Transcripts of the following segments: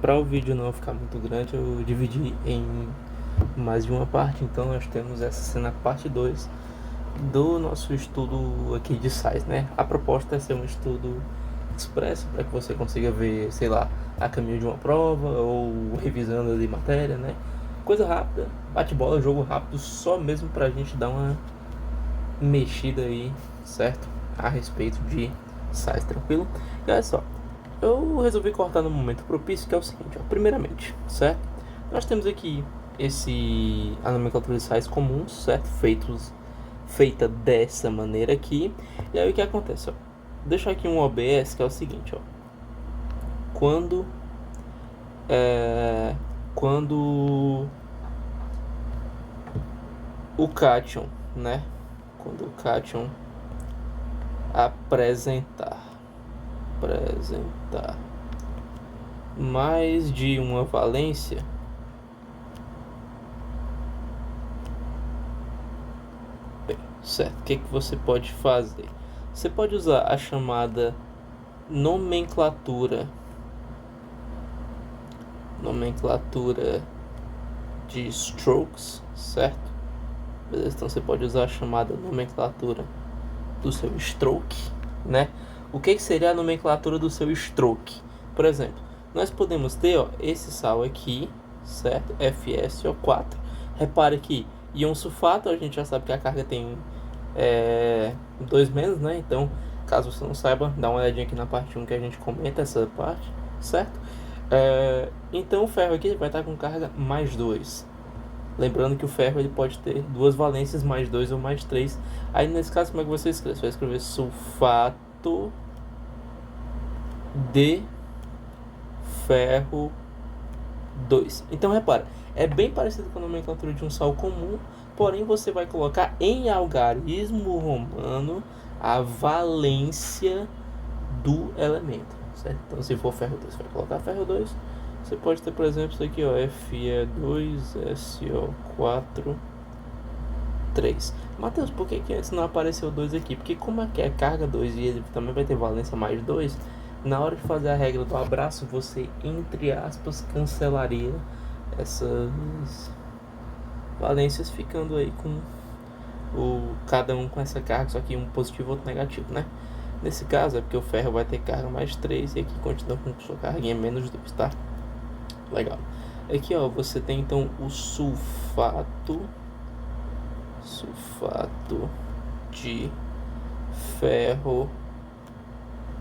Para o vídeo não ficar muito grande, eu dividi em mais de uma parte, então nós temos essa cena parte 2 do nosso estudo aqui de sais, né? A proposta é ser um estudo expresso para que você consiga ver, sei lá, a caminho de uma prova ou revisando ali matéria, né? Coisa rápida, bate-bola, jogo rápido, só mesmo pra gente dar uma mexida aí, certo? A respeito de sais, tranquilo? E olha só, eu resolvi cortar no momento propício, que é o seguinte, ó. Primeiramente, certo? Nós temos aqui a nomenclatura de sais comuns, certo? Feita dessa maneira aqui. E aí o que acontece, ó? Deixa aqui um OBS, que é o seguinte, ó. Quando o cátion, né? Quando o cátion apresentar mais de uma valência, bem, certo? O que você pode fazer? Você pode usar a chamada nomenclatura de strokes, certo? Beleza? Então você pode usar a chamada nomenclatura do seu stroke, né? O que seria a nomenclatura do seu stroke? Por exemplo, nós podemos ter, ó, esse sal aqui, certo? FSO4. Repare que íon sulfato, a gente já sabe que a carga tem 2 menos, né? Então, caso você não saiba, dá uma olhadinha aqui na parte 1 que a gente comenta essa parte, certo? Então o ferro aqui vai estar com carga mais 2. Lembrando que o ferro ele pode ter 2 valências, mais 2 ou mais 3. Aí nesse caso, como é que você escreve? Você vai escrever sulfato de ferro 2. Então repara, é bem parecido com a nomenclatura de um sal comum, porém você vai colocar em algarismo romano a valência do elemento, certo? Então se for ferro 2, você vai colocar ferro 2. Você pode ter, por exemplo, isso aqui, ó, Fe2SO4 3. Matheus, por que antes não apareceu 2 aqui? Porque como aqui é carga 2 e ele também vai ter valência mais 2, na hora de fazer a regra do abraço, você, entre aspas, cancelaria essas valências, ficando aí com cada um com essa carga, só que um positivo e outro negativo, né? Nesse caso é porque o ferro vai ter carga mais 3 e aqui continua com sua carguinha menos 2, tá? Legal. Aqui, ó, você tem então o sulfato de ferro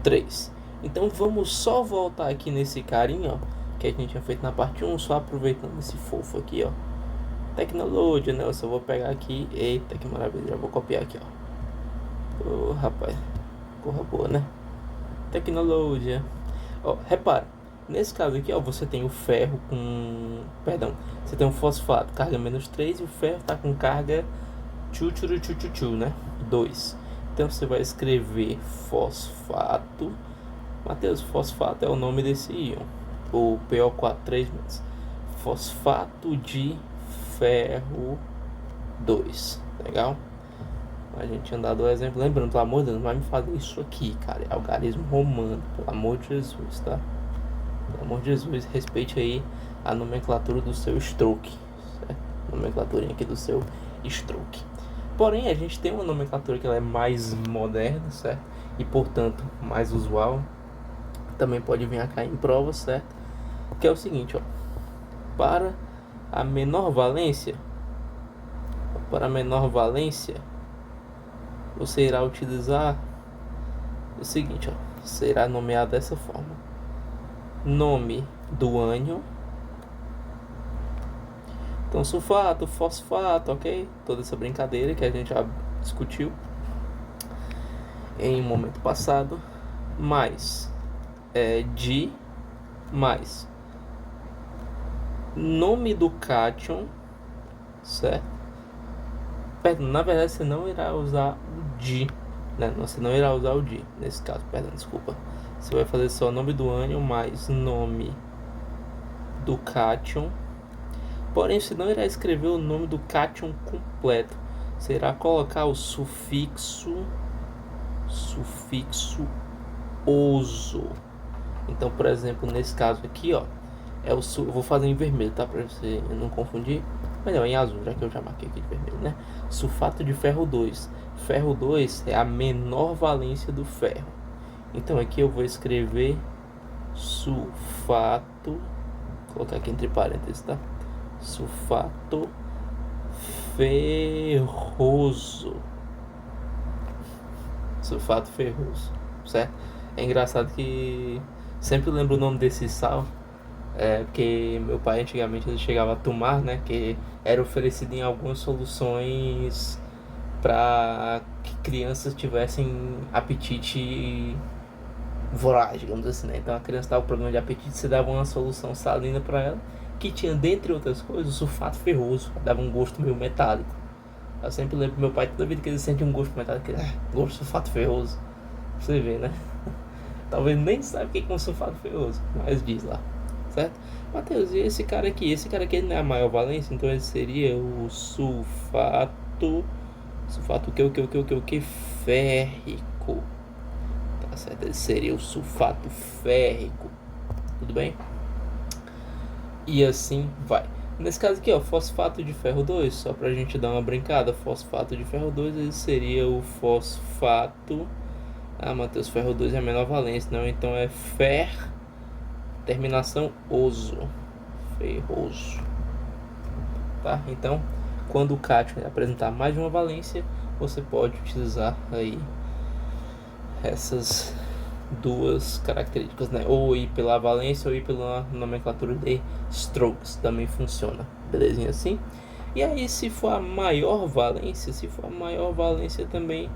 3. Então vamos só voltar aqui nesse carinha, ó, que a gente tinha feito na parte 1, só aproveitando esse fofo aqui, ó. Tecnologia, né? Eu só vou pegar aqui. Eita, que maravilha. Já vou copiar aqui, ó. Rapaz. Corra boa, né? Tecnologia. Ó, repara. Nesse caso aqui, ó, você tem o ferro com... Perdão. Você tem o fosfato, carga menos 3. E o ferro tá com carga... né? 2. Então você vai escrever fosfato. Mateus, fosfato é o nome desse íon. O PO4 3 menos. Fosfato de ferro 2. Legal? A gente tinha dado o exemplo. Lembrando, pelo amor de Deus, não vai me fazer isso aqui, cara. É algarismo romano. Pelo amor de Jesus, tá? Pelo amor de Jesus, respeite aí a nomenclatura do seu stroke. Certo? Nomenclaturinha aqui do seu stroke. Porém, a gente tem uma nomenclatura que ela é mais moderna, certo? E, portanto, mais usual. Também pode vir a cair em prova, certo? Que é o seguinte, ó. Para a menor valência, você irá utilizar o seguinte, ó. Será nomeado dessa forma: nome do ânion. Então, sulfato, fosfato, ok? Toda essa brincadeira que a gente já discutiu em um momento passado. Mais mais nome do cátion, certo? Perdão, na verdade você não irá usar o di, né? Você não irá usar o di nesse caso, perdão, desculpa. Você vai fazer só nome do ânion mais nome do cátion. Porém, você não irá escrever o nome do cátion completo. Você irá colocar o sufixo oso. Então, por exemplo, nesse caso aqui, ó, eu vou fazer em vermelho, tá? Pra você não confundir. Melhor em azul, já que eu já marquei aqui de vermelho, né? Sulfato de ferro 2. Ferro 2 é a menor valência do ferro. Então aqui eu vou escrever sulfato, vou colocar aqui entre parênteses, tá? Sulfato ferroso. Sulfato ferroso, certo? É engraçado que sempre lembro o nome desse sal, porque meu pai antigamente ele chegava a tomar, né? Que era oferecido em algumas soluções para que crianças tivessem apetite voraz, digamos assim, né? Então a criança estava com problema de apetite, você dava uma solução salina para ela, que tinha, dentre outras coisas, o sulfato ferroso, dava um gosto meio metálico. Eu sempre lembro do meu pai, toda vida que ele sente um gosto metálico, gosto de sulfato ferroso. Você vê, né? Talvez nem sabe o que é um sulfato ferroso, mas diz lá, certo? Matheus, e esse cara aqui? Esse cara aqui ele não é a maior valência, então ele seria o sulfato. Sulfato o que? Férrico. Tá certo? Ele seria o sulfato férrico. Tudo bem? E assim vai. Nesse caso aqui, ó, fosfato de ferro 2, só pra gente dar uma brincada, fosfato de ferro 2 ele seria o fosfato. Ah, Matheus, ferro 2 é a menor valência, não? Então é terminação oso. Ferroso. Tá? Então, quando o cátion apresentar mais de uma valência, você pode utilizar aí essas duas características, né? Ou ir pela valência ou ir pela nomenclatura de strokes, também funciona, belezinha assim? E aí, se for a maior valência, também,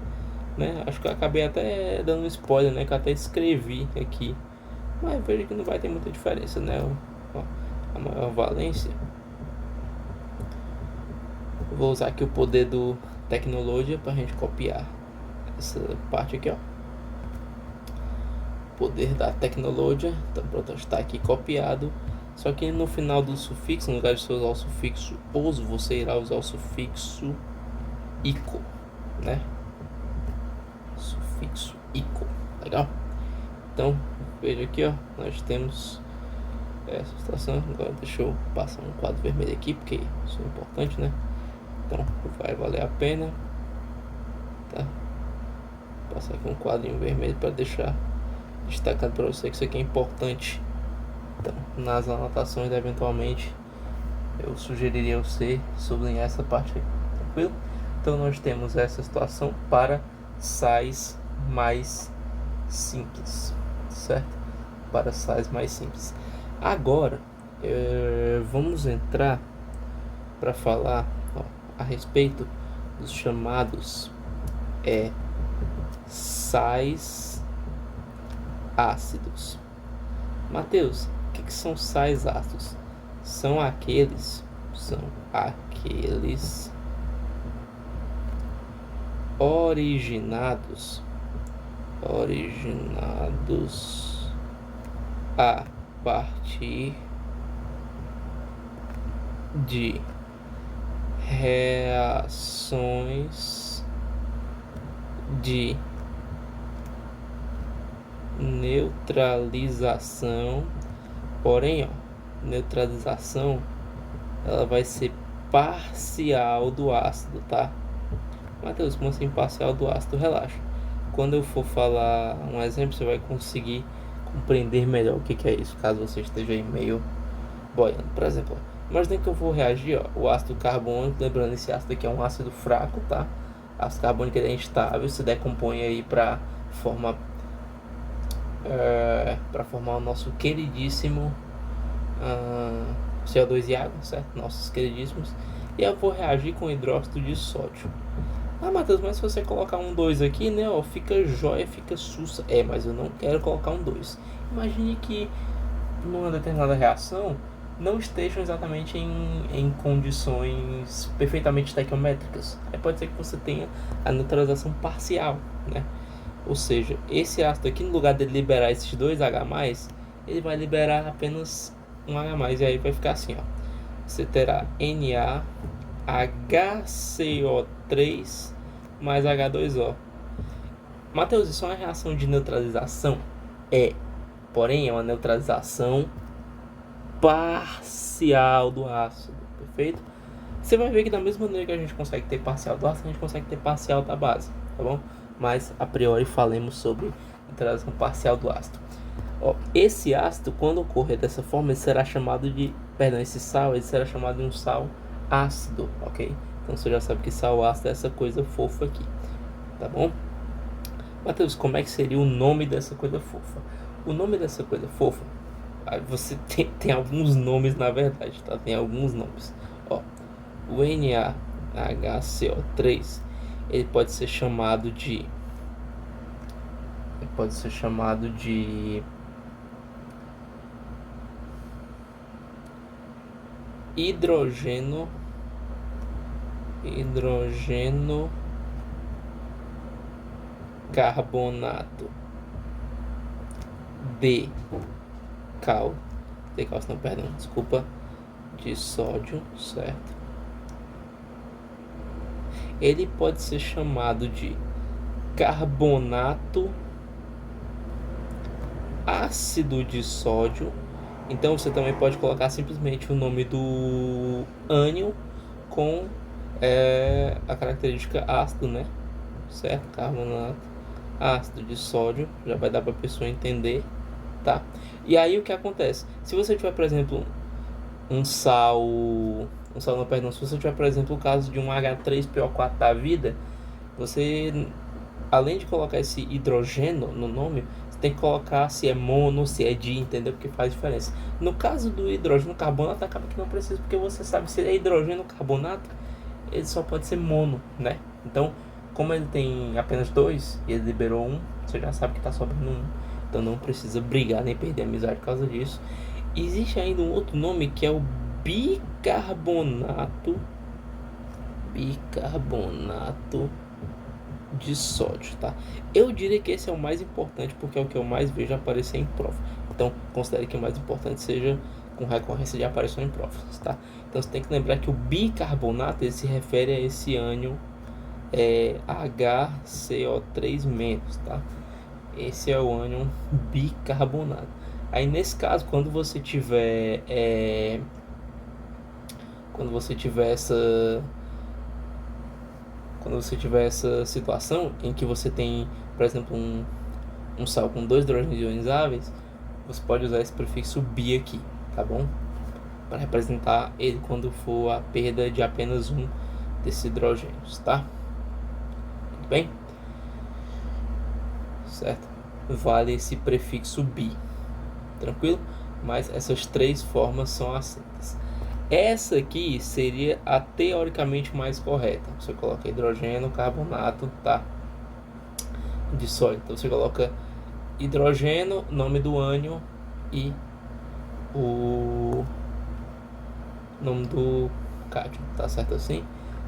né? Acho que eu acabei até dando um spoiler, né? Que eu até escrevi aqui, mas veja que não vai ter muita diferença, né? Ó, a maior valência. Vou usar aqui o poder do Tecnologia para a gente copiar essa parte aqui, ó. Poder da Tecnologia, então pronto, está aqui copiado. Só que no final do sufixo, no lugar de você usar o sufixo oso, você irá usar o sufixo ico, né? Sufixo ico, legal? Então, veja aqui, ó, nós temos essa situação. Agora deixa eu passar um quadro vermelho aqui, porque isso é importante, né? Então, vai valer a pena, tá? Passar aqui um quadrinho vermelho para deixar destacado para você que isso aqui é importante. Então, nas anotações, eventualmente, eu sugeriria você sublinhar essa parte aí, tranquilo? Então, nós temos essa situação para sais mais simples, certo? Para sais mais simples. Agora, vamos entrar para falar a respeito dos chamados sais ácidos. Matheus, o que são sais ácidos? São aqueles originados a partir de reações de neutralização, porém, ó, neutralização ela vai ser parcial do ácido, tá? Matheus, como assim parcial do ácido? Relaxa. Quando eu for falar um exemplo, você vai conseguir compreender melhor o que é isso, caso você esteja aí meio boiando. Por exemplo, imagina que eu vou reagir, ó, o ácido carbônico, lembrando, esse ácido aqui é um ácido fraco, tá? Ácido carbônico é instável, se decompõe aí para formar o nosso queridíssimo CO2 e água, certo? Nossos queridíssimos. E eu vou reagir com hidróxido de sódio. Ah, Matheus, mas se você colocar um 2 aqui, né, ó, fica jóia, fica sussa. Mas eu não quero colocar um 2. Imagine que numa determinada reação não estejam exatamente em condições perfeitamente estequiométricas. Aí pode ser que você tenha a neutralização parcial, né? Ou seja, esse ácido aqui, no lugar de liberar esses 2H+, ele vai liberar apenas um H+, e aí vai ficar assim, ó. Você terá NaHCO3 mais H2O. Matheus, isso é uma reação de neutralização? porém é uma neutralização parcial do ácido, perfeito? Você vai ver que da mesma maneira que a gente consegue ter parcial do ácido, a gente consegue ter parcial da base, tá bom? Mas a priori falemos sobre neutralização parcial do ácido. Ó, esse ácido, quando ocorrer dessa forma, ele será chamado de, esse sal, ele será chamado de um sal ácido, ok? Então você já sabe que sal ácido é essa coisa fofa aqui, tá bom? Matheus, como é que seria o nome dessa coisa fofa? O nome dessa coisa fofa, você tem alguns nomes na verdade, tá? Tem alguns nomes. Ó, o NaHCO3, ele pode ser chamado de hidrogênio carbonato de sódio, certo? Ele pode ser chamado de carbonato ácido de sódio. Então você também pode colocar simplesmente o nome do ânion com a característica ácido, né? Certo? Carbonato ácido de sódio, já vai dar para a pessoa entender, tá? E aí o que acontece? Se você tiver, por exemplo, se você tiver, por exemplo, o caso de um H3PO4 da vida, você, além de colocar esse hidrogênio no nome, você tem que colocar se é mono, se é di, entendeu? Porque faz diferença. No caso do hidrogênio carbonato, acaba que não precisa, porque você sabe se é hidrogênio carbonato, ele só pode ser mono, né? Então, como ele tem apenas 2 e ele liberou 1, você já sabe que tá sobrando 1. Então não precisa brigar nem perder a amizade por causa disso. Existe ainda um outro nome que é o bicarbonato de sódio, tá? Eu diria que esse é o mais importante porque é o que eu mais vejo aparecer em prova. Então considere que o mais importante seja com recorrência de aparição em provas, tá? Então você tem que lembrar que o bicarbonato ele se refere a esse ânion HCO3-, tá? Esse é o ânion bicarbonato. Aí nesse caso, quando você tiver essa situação em que você tem, por exemplo, um sal com 2 hidrogênios ionizáveis, você pode usar esse prefixo bi aqui, tá bom? Para representar ele quando for a perda de apenas um desses hidrogênios, tá? Tudo bem? Certo? Vale esse prefixo bi, tranquilo? Mas essas 3 formas são aceitas. Essa aqui seria a teoricamente mais correta. Você coloca hidrogênio, carbonato, tá? De sódio. Então você coloca hidrogênio, nome do ânion e o nome do cátion, tá certo assim?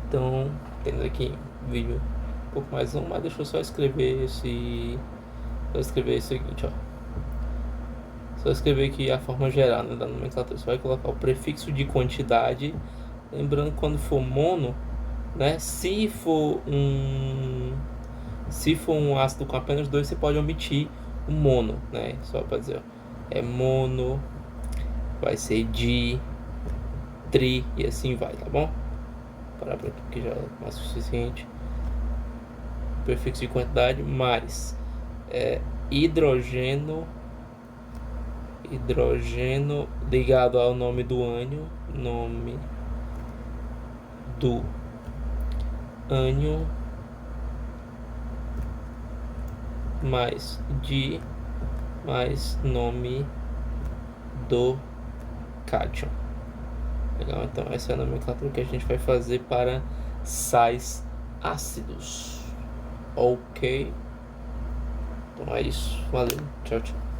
Então, tendo aqui vídeo um pouco mais longo, mas deixa eu só escrever esse... Vou escrever o seguinte, ó. Só escrever aqui a forma geral, né, da nomenclatura. Você vai colocar o prefixo de quantidade. Lembrando que quando for mono, né? Se for um ácido com apenas 2, você pode omitir o mono, né? Só para dizer, ó, é mono, vai ser di, tri e assim vai, tá bom? Parar por aqui que já é mais suficiente. Prefixo de quantidade mais hidrogênio ligado ao nome do ânion, mais di mais nome do cátion. Legal? Então essa é a nomenclatura que a gente vai fazer para sais ácidos. Ok? Então é isso. Valeu. Tchau, tchau.